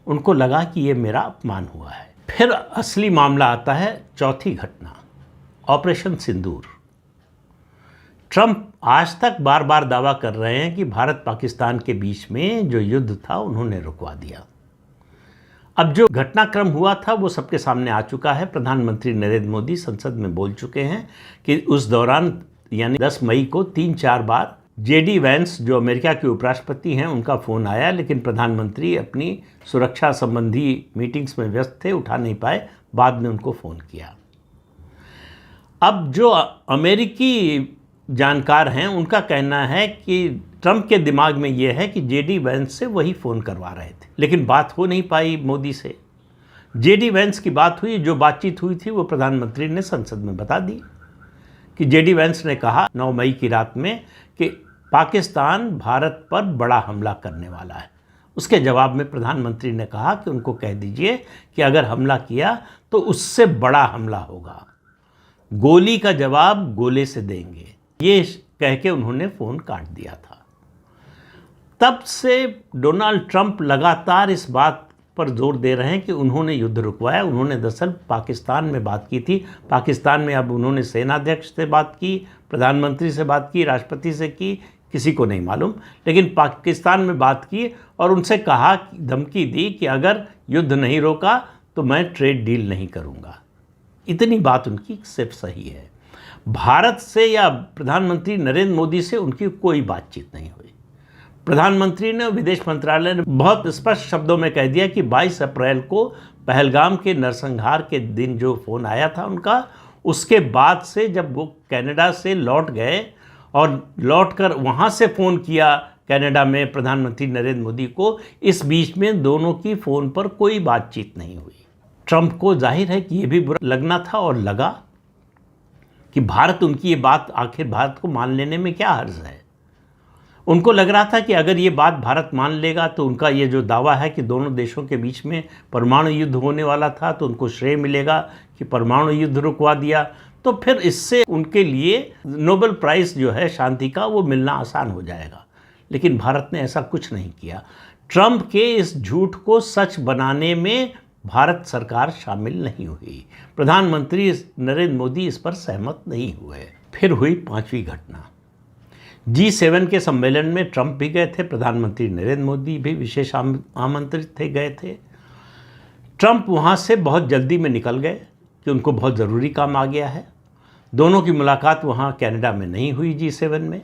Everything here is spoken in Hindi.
उनको लगा कि ये मेरा अपमान हुआ है। फिर असली मामला आता है, चौथी घटना, ऑपरेशन सिंदूर। ट्रंप आज तक बार बार दावा कर रहे हैं कि भारत पाकिस्तान के बीच में जो युद्ध था उन्होंने रुकवा दिया। अब जो घटनाक्रम हुआ था वो सबके सामने आ चुका है। प्रधानमंत्री नरेंद्र मोदी संसद में बोल चुके हैं कि उस दौरान यानी 10 मई को 3-4 बार जेडी वैंस जो अमेरिका के उपराष्ट्रपति हैं उनका फ़ोन आया, लेकिन प्रधानमंत्री अपनी सुरक्षा संबंधी मीटिंग्स में व्यस्त थे, उठा नहीं पाए। बाद में उनको फ़ोन किया। अब जो अमेरिकी जानकार हैं उनका कहना है कि ट्रंप के दिमाग में ये है कि जेडी वैंस से वही फ़ोन करवा रहे थे, लेकिन बात हो नहीं पाई मोदी से। जेडी वैंस की बात हुई, जो बातचीत हुई थी वो प्रधानमंत्री ने संसद में बता दी कि जेडी वैंस ने कहा 9 मई की रात में कि पाकिस्तान भारत पर बड़ा हमला करने वाला है। उसके जवाब में प्रधानमंत्री ने कहा कि उनको कह दीजिए कि अगर हमला किया तो उससे बड़ा हमला होगा, गोली का जवाब गोले से देंगे। ये कह के उन्होंने फ़ोन काट दिया था। तब से डोनाल्ड ट्रंप लगातार इस बात पर जोर दे रहे हैं कि उन्होंने युद्ध रुकवाया। उन्होंने दरअसल पाकिस्तान में बात की थी। पाकिस्तान में अब उन्होंने सेनाध्यक्ष से बात की, प्रधानमंत्री से बात की, राष्ट्रपति से की, किसी को नहीं मालूम, लेकिन पाकिस्तान में बात की और उनसे कहा, धमकी दी कि अगर युद्ध नहीं रोका तो मैं ट्रेड डील नहीं करूँगा। इतनी बात उनकी सिर्फ सही है। भारत से या प्रधानमंत्री नरेंद्र मोदी से उनकी कोई बातचीत नहीं हुई। प्रधानमंत्री ने, विदेश मंत्रालय ने बहुत स्पष्ट शब्दों में कह दिया कि 22 अप्रैल को पहलगाम के नरसंहार के दिन जो फ़ोन आया था उनका, उसके बाद से जब वो कनाडा से लौट गए और लौटकर वहाँ से फ़ोन किया कनाडा में प्रधानमंत्री नरेंद्र मोदी को, इस बीच में दोनों की फ़ोन पर कोई बातचीत नहीं हुई। ट्रंप को जाहिर है कि ये भी बुरा लगना था और लगा कि भारत, उनकी ये बात, आखिर भारत को मान लेने में क्या हर्ज है। उनको लग रहा था कि अगर ये बात भारत मान लेगा तो उनका ये जो दावा है कि दोनों देशों के बीच में परमाणु युद्ध होने वाला था तो उनको श्रेय मिलेगा कि परमाणु युद्ध रुकवा दिया, तो फिर इससे उनके लिए नोबेल प्राइज़ जो है शांति का वो मिलना आसान हो जाएगा। लेकिन भारत ने ऐसा कुछ नहीं किया। ट्रंप के इस झूठ को सच बनाने में भारत सरकार शामिल नहीं हुई। प्रधानमंत्री नरेंद्र मोदी इस पर सहमत नहीं हुए। फिर हुई 5वीं घटना। G7 के सम्मेलन में ट्रंप भी गए थे, प्रधानमंत्री नरेंद्र मोदी भी विशेष आमंत्रित थे, गए थे। ट्रंप वहाँ से बहुत जल्दी में निकल गए कि उनको बहुत ज़रूरी काम आ गया है। दोनों की मुलाकात वहाँ कनाडा में नहीं हुई G7 में।